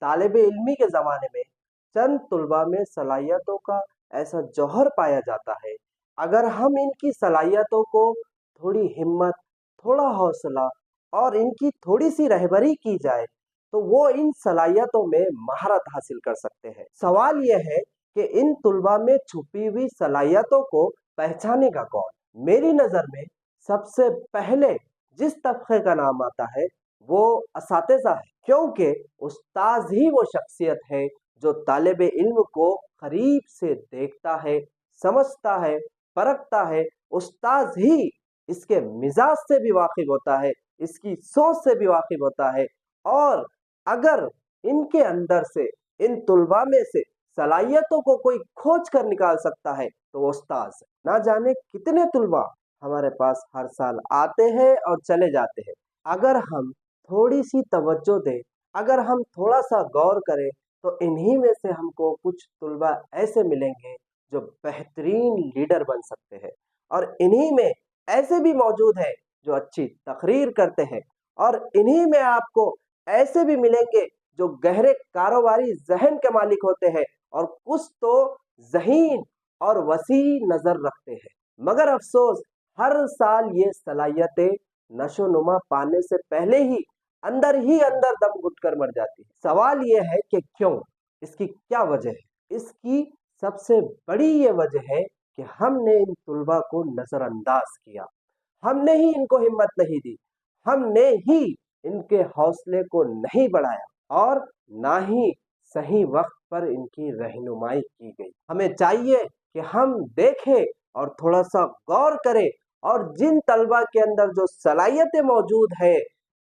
तालिब इल्मी के ज़माने में चंद तलबा में सलाहियतों का ऐसा जौहर पाया जाता है। अगर हम इनकी सलाहियतों को थोड़ी हिम्मत, थोड़ा हौसला और इनकी थोड़ी सी रहबरी की जाए तो वो इन सलाहियतों में महारत हासिल कर सकते हैं। सवाल यह है कि इन तुलबा में छुपी हुई सलाहियतों को पहचानेगा कौन? मेरी नज़र में सबसे पहले जिस तबके का नाम आता है वो असातिज़ा है, क्योंकि उस्ताज ही वो शख्सियत है जो तालिब इल्म को करीब से देखता है, समझता है, परखता है। उस्ताज ही इसके मिजाज से भी वाकिफ होता है, इसकी सोच से भी वाकिफ होता है। और अगर इनके अंदर से, इन तुलबा में से सलाहियतों को कोई खोज कर निकाल सकता है तो वो उस्ताज है। ना जाने कितने तुलबा हमारे पास हर साल आते हैं और चले जाते हैं। अगर हम थोड़ी सी तवज्जो दें, अगर हम थोड़ा सा गौर करें तो इन्हीं में से हमको कुछ तुलबा ऐसे मिलेंगे जो बेहतरीन लीडर बन सकते हैं। और इन्हीं में ऐसे भी मौजूद हैं जो अच्छी तकरीर करते हैं। और इन्हीं में आपको ऐसे भी मिलेंगे जो गहरे कारोबारी जहन के मालिक होते हैं और कुछ तो ज़हीन और वसी नज़र रखते हैं। मगर अफसोस, हर साल ये सलाहियतें नशो नुमा पाने से पहले ही अंदर दम घुटकर मर जाती है। सवाल ये है कि क्यों? इसकी क्या वजह है? इसकी सबसे बड़ी ये वजह है कि हमने इन तुलबा को नजरअंदाज किया, हमने ही इनको हिम्मत नहीं दी, हमने ही इनके हौसले को नहीं बढ़ाया और ना ही सही वक्त पर इनकी रहनुमाई की गई। हमें चाहिए कि हम देखें और थोड़ा सा गौर करें और जिन तलबा के अंदर जो सलाहियतें मौजूद है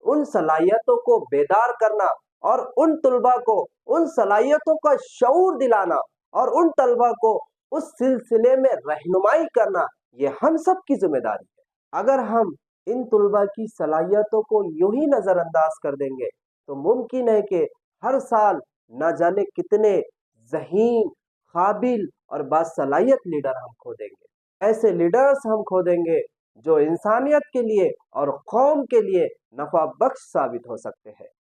उन सलाहियतों को बेदार करना और उन तलबा को उन सलाहियतों का शऊर दिलाना और उन तलबा को उस सिलसिले में रहनुमाई करना, ये हम सब की जिम्मेदारी है। अगर हम इन तुलबा की सलाहियतों को यूं ही नजरअंदाज कर देंगे तो मुमकिन है कि हर साल ना जाने कितने ज़हीन, काबिल और बासलाहियत लीडर हम खो देंगे। ऐसे लीडर्स हम खो देंगे जो इंसानियत के लिए और कौम के लिए नफा बख्श साबित हो सकते हैं।